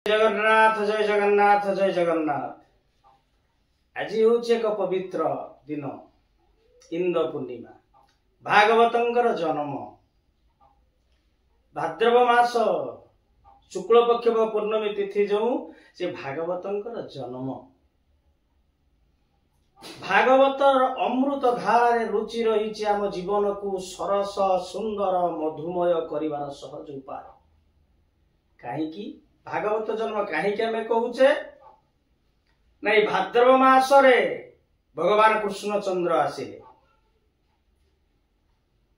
जगन्नाथ जय जगन्नाथ जय जगन्नाथ। आज हूँ एक पवित्र दिन इंद्र पूर्णिमा भागवतंकर जन्म भाद्रव मास शुक्ल पक्ष पूर्णमी तिथि जो से भागवतंकर जन्म भागवतर अमृत धारे रुचि रही आम जीवन को सरस सुंदर मधुमय करिवार सहज उपाय। कहीं भागवत जन्म कहीं आम कहूचे नहीं भाद्रव मासरे भगवान कृष्णचंद्र आसिले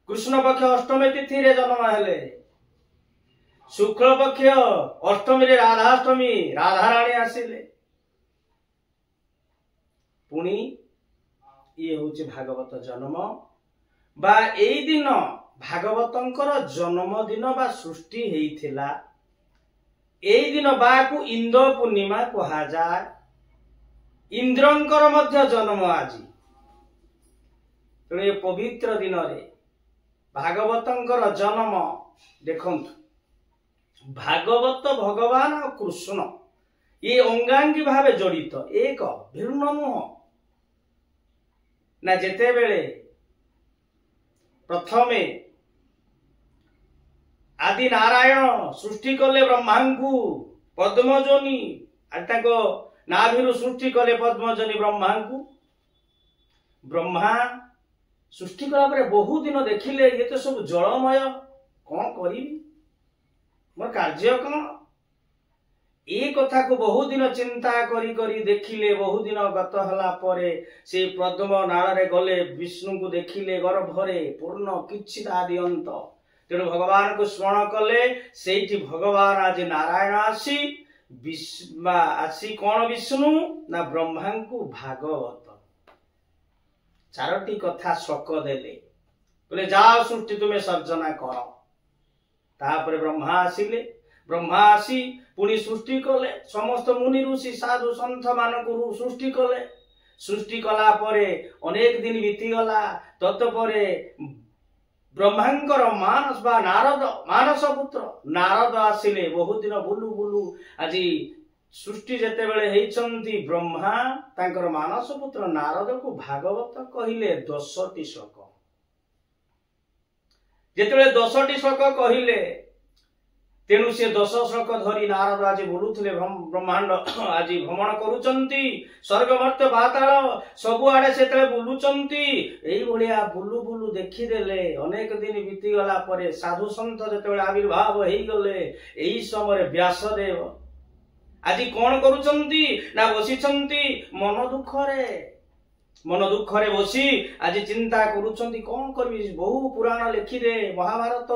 कृष्ण पक्ष अष्टमी तिथि रे जन्म हेले शुक्ल पक्ष अष्टमी रे राधाष्टमी राधाराणी आसिले पुणी ये हूँ भागवत जन्म बा एई दिन भागवतंकर जन्मदिन बा सृष्टि हेइथिला एई दिन बाकू इंद्र पूर्णिमा कहा जाए। इंद्रंकर मध्य जन्म आज तेणु पवित्र दिन रे भागवतंकर जन्म देखंतु भागवत भगवान और कृष्ण ये अंगांगी भावे जड़ित एक भिन्न नुह ना जेते बेले प्रथमे आदि नारायण सृष्टि कले ब्रह्मा को पद्मजनी नाभिरु सृष्टि कले पद्मजनी ब्रह्मा को ब्रह्मा सृष्टि कला परे बहु दिन देखिले ये तो सब जलमय कौन करी मोर कार्य कौन ये कथा को बहु दिन चिंता करी करी देखिले बहु दिन गत हला परे से पद्म नाल रे गले विष्णु को देखिले गर्भरे पूर्ण किछि आदि अंत तेणु भगवान को स्मरण कले सेठी भगवान आज नारायण आसी कौन विष्णु ना ब्रह्मा को भागवत चारोटी कथा शक देले बोले जाओ सृष्टि तुम्हें सर्जना कर तापर ब्रह्मा आसिले ब्रह्मा आसी पुणी सृष्टि कले समस्त मुनि ऋषि साधु सन्थ मानक सृष्टि कले सृष्टि कला परे अनेक दिन बीती गला तत्परे ब्रह्मांकर मानस बा नारद मानस पुत्र नारद आसिले बहुत दिन बुलू बुलू आज सृष्टि जेते बेले हेइचंती ब्रह्मा तांकर मानस पुत्र नारद को भागवत कहिले 10टी श्लोक जेते 10टी श्लोक कहिले तेणु से 10 श्लोक धरी नारद आज बुलुथिले ब्रह्मांड आज भ्रमण करूचंती स्वर्ग मर्त्य पाताल सबु आड़े सेतले बुलुचंती एई भलिया बुलु बुलु देखि देले अनेक दिन बीती गला परे साधु संत जेतेबेले आविर्भाव हेई गले एई समय व्यासदेव आज कोन करूचंती ना बसिचंती मन दुख रे बसी आज चिंता करूचंती कौन करबी बहु पुराण लिखि दे महाभारत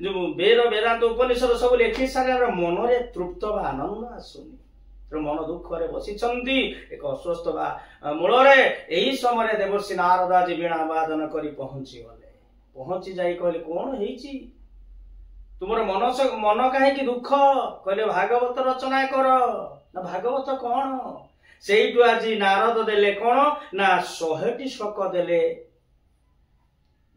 जो वेद वेदांत उपनिषद सब लिखि सारे मन रे तृप्त बा आनंद आसुनी तो मन दुख रे बसिचंती एक अस्वस्थ बा मूल रे एही समय देवर्षि नारद आज वीणा वादन करी पहुंची जाई कहले कौन हेची तुमर मन काहे कि दुख कहले भागवत रचना कर ना भागवत कौन सेइटु आज नारद देले कौन ना 100टी श्लोक देले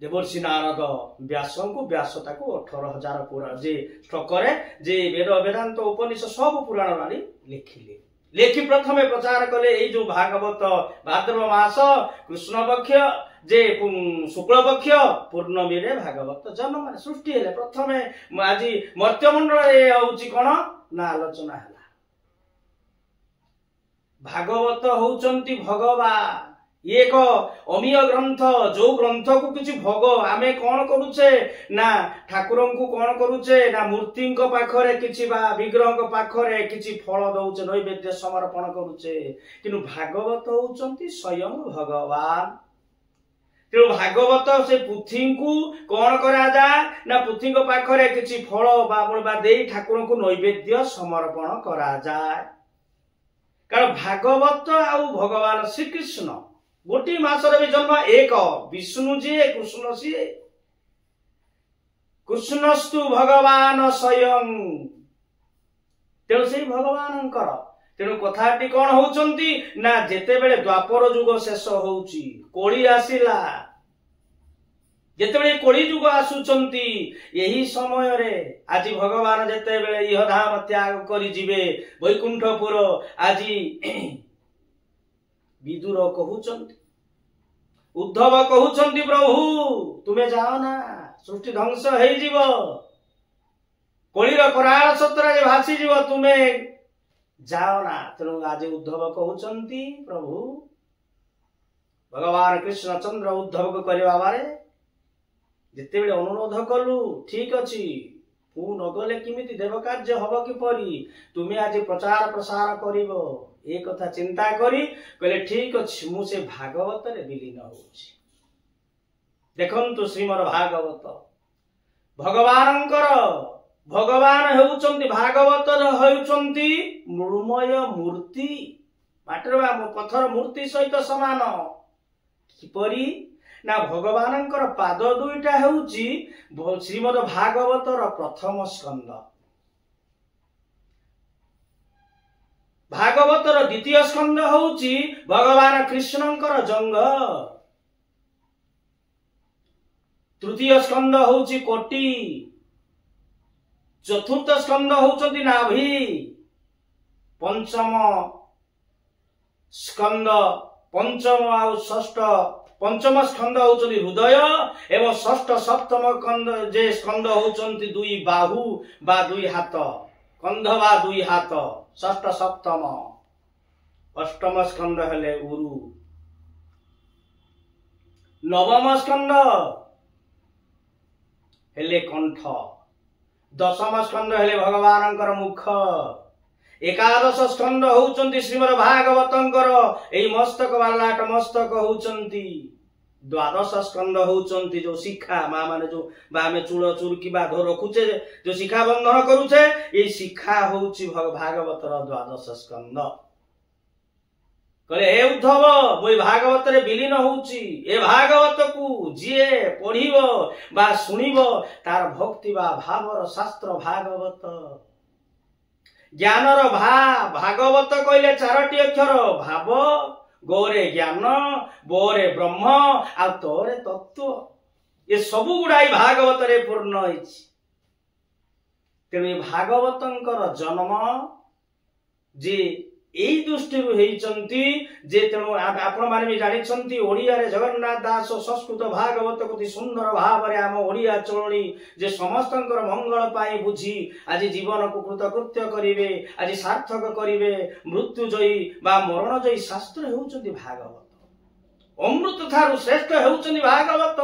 देवर्षि नारद व्यास को व्यासता को 18,000 पुराण जे श्लोक रे जे वेद वेदांत उपनिषद सब पुराण वाली लिखिले लेखि प्रथमे प्रचार कले एई जो भागवत भाद्रव मास कृष्ण पक्ष जे शुक्ल पक्ष पूर्णमी रे भागवत जन्म माने सृष्टि हेले प्रथमे आज मर्त्यमंडल रे होउची कोन ना आलोचना है भागवत होउचंती भगवान एक अमीय ग्रंथ जो ग्रंथ को किछि भोग आमे कोन करूचे ना ठाकुरन को कोन करूचे ना मूर्ति को पाखरे किछि बा विग्रह को पाखरे किछि फल दउचे नैवेद्य समर्पण करूचे किनु भागवत होउचंती स्वयं भगवान तेणु भागवत से पुथी को कौन करा जाए ना पुथी को पाखरे किछि फल बा देई ठाकुर को नैवेद्य समर्पण करा जाए कारण भागवत आउ भगवान श्री कृष्ण गोटी मासर भी जन्म एक विष्णु जी कृष्ण सी कृष्णस्तु भगवान स्वयं तेणु से भगवान तेणु कथाटी कौन होउचंती ना जेते बेले द्वापर युग शेष होउची कोली आसिला ଯେତେବେଳେ କଳି ଯୁଗ ଆସୁଛନ୍ତି ଏହି ସମୟରେ ଆଜି ଭଗବାନ ଯେତେବେଳେ ଇହ ଧାମ ତ୍ୟାଗ କରି ଯିବେ ବୈକୁଣ୍ଠପୁର, ଆଜି ବିଦୁର କହୁଛନ୍ତି, ଉଦ୍ଧବ କହୁଛନ୍ତି, ପ୍ରଭୁ ତୁମେ ଯାଅ ନା, ସୃଷ୍ଟି ଧ୍ୱଂସ ହେଇଯିବ, କଳିର କରାଳ ସତରେ ଭାସିଯିବ, ତୁମେ ଯାଅ ନା। ତେଣୁ ଆଜି ଉଦ୍ଧବ କହୁଛନ୍ତି, ପ୍ରଭୁ ଭଗବାନ କୃଷ୍ଣ ଚନ୍ଦ୍ର ଉଦ୍ଧବକୁ କରିବା ବାରେ ଯେତେବେଳେ ଅନୁରୋଧ କଲୁ, ଠିକ ଅଛି, ମୁଁ ନଗଲେ କେମିତି ଦେବ କାର୍ଯ୍ୟ ହବ କିପରି, ତୁମେ ଆଜି ପ୍ରଚାର ପ୍ରସାର କରିବ, ଏ କଥା ଚିନ୍ତା କରି କହିଲେ ଠିକ ଅଛି, ମୁଁ ସେ ଭାଗବତରେ ବିଲୀନ ହଉଛି। ଦେଖନ୍ତୁ ଶ୍ରୀମଦ ଭାଗବତ ଭଗବାନ ହେଉଛନ୍ତି, ଭାଗବତର ହେଉଛନ୍ତି ମୃଣ୍ମୟ ମୂର୍ତ୍ତି, ମାଟିର ପଥର ମୂର୍ତ୍ତି ସହିତ ସମାନ। କିପରି ନା ଭଗବାନଙ୍କର ପାଦ ଦୁଇଟା ହେଉଛି ଶ୍ରୀମଦ ଭାଗବତର ପ୍ରଥମ ସ୍କନ୍ଧ, ଭାଗବତର ଦ୍ୱିତୀୟ ସ୍କନ୍ଧ ହେଉଛି ଭଗବାନ କୃଷ୍ଣଙ୍କର ଜଙ୍ଘ, ତୃତୀୟ ସ୍କନ୍ଧ ହେଉଛି କୋଟି, ଚତୁର୍ଥ ସ୍କନ୍ଧ ହେଉଛନ୍ତି ନାଭି, ପଞ୍ଚମ ସ୍କନ୍ଧ, ପଞ୍ଚମ ଆଉ ଷଷ୍ଠ, ପଞ୍ଚମ ସ୍କନ୍ଧ ହେଉଛନ୍ତି ହୃଦୟ ଏବଂ ଷଷ୍ଠ ସପ୍ତମ ସ୍କନ୍ଧ ହେଉଛନ୍ତି ଦୁଇ ବାହୁ ବା ଦୁଇ ହାତ, କନ୍ଧ ବା ଦୁଇ ହାତ, ଷଷ୍ଠ ସପ୍ତମ, ଅଷ୍ଟମ ସ୍କନ୍ଧ ହେଲେ ଉରୁ, ନବମ ସ୍କନ୍ଧ ହେଲେ କଣ୍ଠ, ଦଶମ ସ୍କନ୍ଧ ହେଲେ ଭଗବାନଙ୍କର ମୁଖ, ଏକାଦଶ ସ୍କନ୍ଧ ହେଉଛନ୍ତି ଶ୍ରୀମଦ ଭାଗବତଙ୍କର ଏଇ ମସ୍ତକ ବା ଲାଟ ମସ୍ତକ ହେଉଛନ୍ତି, ଦ୍ୱାଦଶ ସ୍କନ୍ଧ ହେଉଛନ୍ତି ଯୋଉ ଶିଖା, ମା ମାନେ ଯୋଉ ବା ଆମେ ଚୂଳ ଚୁରୁକି ବା ରଖୁଛେ, ଯୋଉ ଶିଖା ବନ୍ଧନ କରୁଛେ, ଏଇ ଶିଖା ହଉଛି ଭାଗବତର ଦ୍ୱାଦଶ ସ୍କନ୍ଧ। କହିଲେ ହେ ଉଦ୍ଧବ, ମୁଁ ଏ ଭାଗବତରେ ବିଲୀନ ହଉଛି, ଏ ଭାଗବତକୁ ଯିଏ ପଢିବ ବା ଶୁଣିବ ତାର ଭକ୍ତି ବା ଭାବର ଶାସ୍ତ୍ର ଭାଗବତ, ଜ୍ଞାନର ଭାଗବତ କହିଲେ ଚାରୋଟି ଅକ୍ଷର, ଭାବ, ଗୋରେ ଜ୍ଞାନ, ବୋରେ ବ୍ରହ୍ମ ଆଉ ତୋରେ ତତ୍ଵ, ଏ ସବୁ ଗୁଡାଇ ଭାଗବତରେ ପୂର୍ଣ୍ଣ ହେଇଛି। ତେଣୁ ଏ ଭାଗବତଙ୍କର ଜନ୍ମ ଯେ ଏଇ ଦୃଷ୍ଟିରୁ ହେଇଛନ୍ତି ଯେ, ତେଣୁ ଆପଣ ମାନେ ବି ଜାଣିଛନ୍ତି ଓଡ଼ିଆରେ ଜଗନ୍ନାଥ ଦାସ ସଂସ୍କୃତ ଭାଗବତକୁ ଅତି ସୁନ୍ଦର ଭାବରେ ଆମ ଓଡ଼ିଆ ଚଳଣି ଯେ ସମସ୍ତଙ୍କର ମଙ୍ଗଳ ପାଇଁ ବୁଝି ଆଜି ଜୀବନକୁ କୃତକୃତ୍ୟ କରିବେ, ଆଜି ସାର୍ଥକ କରିବେ, ମୃତ୍ୟୁଜୟୀ ବା ମରଣଜୟୀ ଶାସ୍ତ୍ର ହେଉଛନ୍ତି ଭାଗବତ, ଅମୃତ ଠାରୁ ଶ୍ରେଷ୍ଠ ହେଉଛନ୍ତି ଭାଗବତ।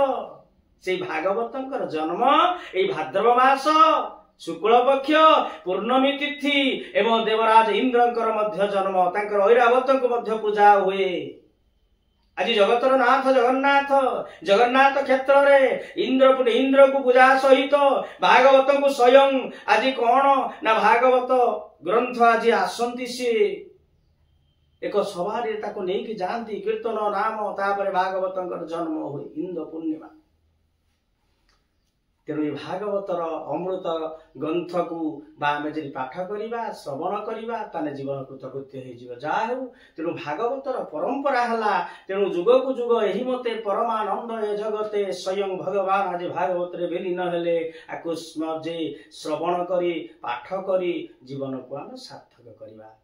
ସେଇ ଭାଗବତଙ୍କର ଜନ୍ମ ଏଇ ଭାଦ୍ରବ ମାସ शुक्ल पक्ष पूर्णमी तिथि एवं देवराज इंद्रंकर मध्य जन्म तांकर ऐरावत को मध्य पूजा हुए। आज जगतर नाथ जगन्नाथ जगन्नाथ क्षेत्र रे इंद्र को पूजा सहित भागवत को स्वयं आज कौन ना भागवत ग्रंथ आज आसंती सी एक सभा नहीं जाती कीर्तन नाम तापर भागवत जन्म हुए इंद्र पूर्णिमा। तेणु ये भागवतर अमृत ग्रंथ को पाठ करवा श्रवण करवा ताने जीवन कृतकृत्य हो जाऊ। तेणु भागवतर परंपरा है तेणु जुग को जुग यही मते परमानंद ए जगते स्वयं भगवान आज भागवत विलीन हेले आकु जे श्रवण करी पाठ करी जीवन को आम सार्थक करवा।